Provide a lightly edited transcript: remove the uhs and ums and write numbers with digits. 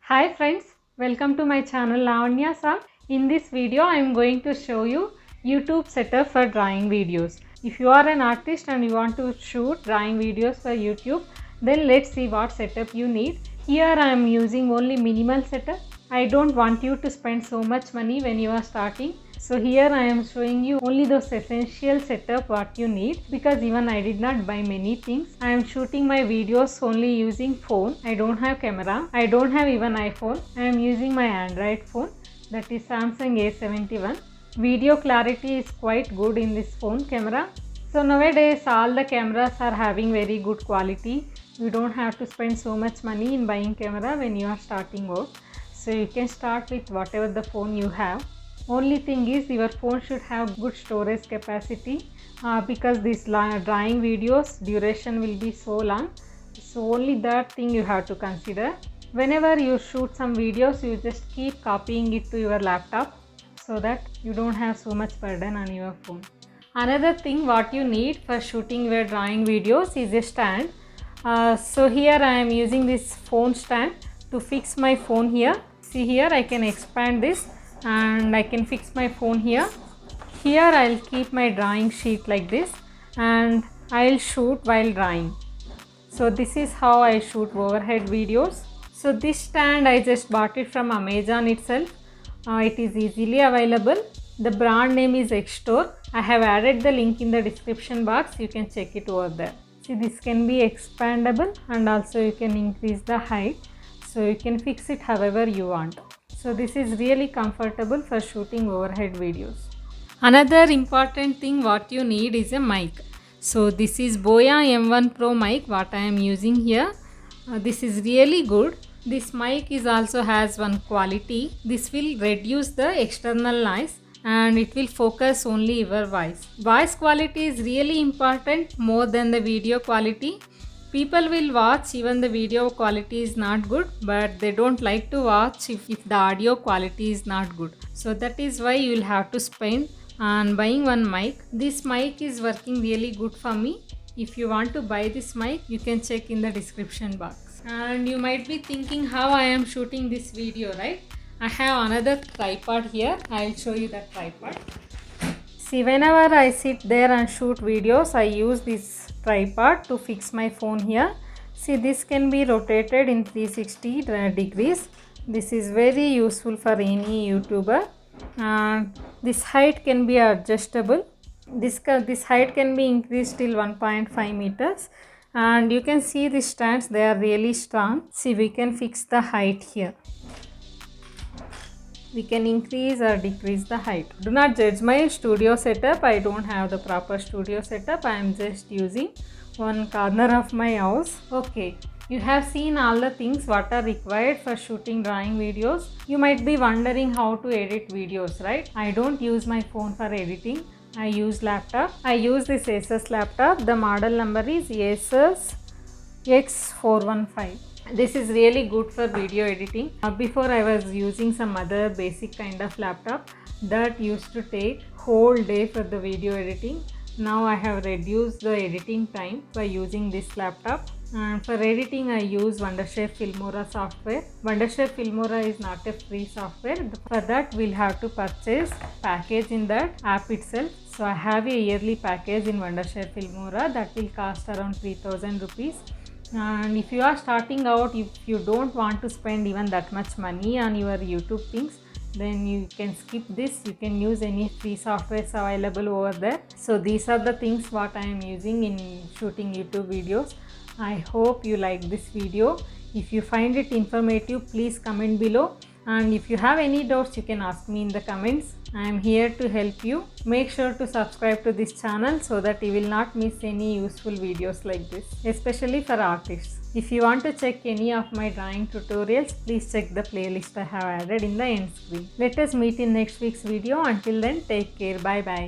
Hi friends, welcome to my channel Lavanya. In this video I am going to show you YouTube setup for drawing videos. If you are an artist and you want to shoot drawing videos for YouTube, then let's see what setup you need. Here I am using only minimal setup. I don't want you to spend so much money when you are starting. So here I am showing you only those essential setup what you need, because even I did not buy many things. I am shooting my videos only using phone. I don't have camera. I don't have even iPhone. I am using my Android phone, that is Samsung A71. Video clarity is quite good in this phone camera. So nowadays all the cameras are having very good quality. You don't have to spend so much money in buying camera when you are starting out. So you can start with whatever the phone you have. Only thing is your phone should have good storage capacity, because this drawing videos duration will be so long. So only that thing you have to consider. Whenever you shoot some videos, you just keep copying it to your laptop so that you don't have so much burden on your phone. Another thing what you need for shooting your drawing videos is a stand. So here I am using this phone stand to fix my phone here. See, here I can expand this and I can fix my phone here. Here I'll keep my drawing sheet like this and I'll shoot while drawing. So this is how I shoot overhead videos. So this stand I just bought it from Amazon itself. It is easily available. The brand name is Xtore. I have added the link in the description box. You can check it over there. See, this can be expandable and also you can increase the height. So you can fix it however you want. So this is really comfortable for shooting overhead videos. Another important thing what you need is a mic. So this is Boya M1 Pro mic what I am using here. This is really good. This mic is also has one quality. This will reduce the external noise and it will focus only your voice. Voice quality is really important more than the video quality. People will watch even the video quality is not good, but they don't like to watch if the audio quality is not good. So that is why you will have to spend on buying one mic. This mic is working really good for me. If you want to buy this mic, you can check in the description box. And you might be thinking how I am shooting this video, right? I have another tripod here. I will show you that tripod. See, whenever I sit there and shoot videos, I use this tripod to fix my phone here. See, this can be rotated in 360 degrees. This is very useful for any YouTuber. And this height can be adjustable. This height can be increased till 1.5 meters. And you can see the stands, they are really strong. See, we can fix the height here. We can increase or decrease the height. Do not judge my studio setup. I don't have the proper studio setup. I am just using one corner of my house. Okay, you have seen all the things what are required for shooting drawing videos. You might be wondering how to edit videos, right? I don't use my phone for editing. I use laptop. I use this Asus laptop. The model number is Asus X415. This is really good for video editing. Before I was using some other basic kind of laptop that used to take whole day for the video editing. Now I have reduced the editing time by using this laptop. And for editing I use Wondershare Filmora software. Wondershare Filmora is not a free software. For that we'll have to purchase package in that app itself. So I have a yearly package in Wondershare Filmora that will cost around 3000 rupees. And if you are starting out, if you don't want to spend even that much money on your YouTube things, then you can skip this. You can use any free softwares available over there. So these are the things what I am using in shooting YouTube videos. I hope you like this video. If you find it informative, please comment below. And if you have any doubts, you can ask me in the comments. I am here to help you. Make sure to subscribe to this channel so that you will not miss any useful videos like this, especially for artists. If you want to check any of my drawing tutorials, please check the playlist I have added in the end screen. Let us meet in next week's video. Until then, take care. Bye bye.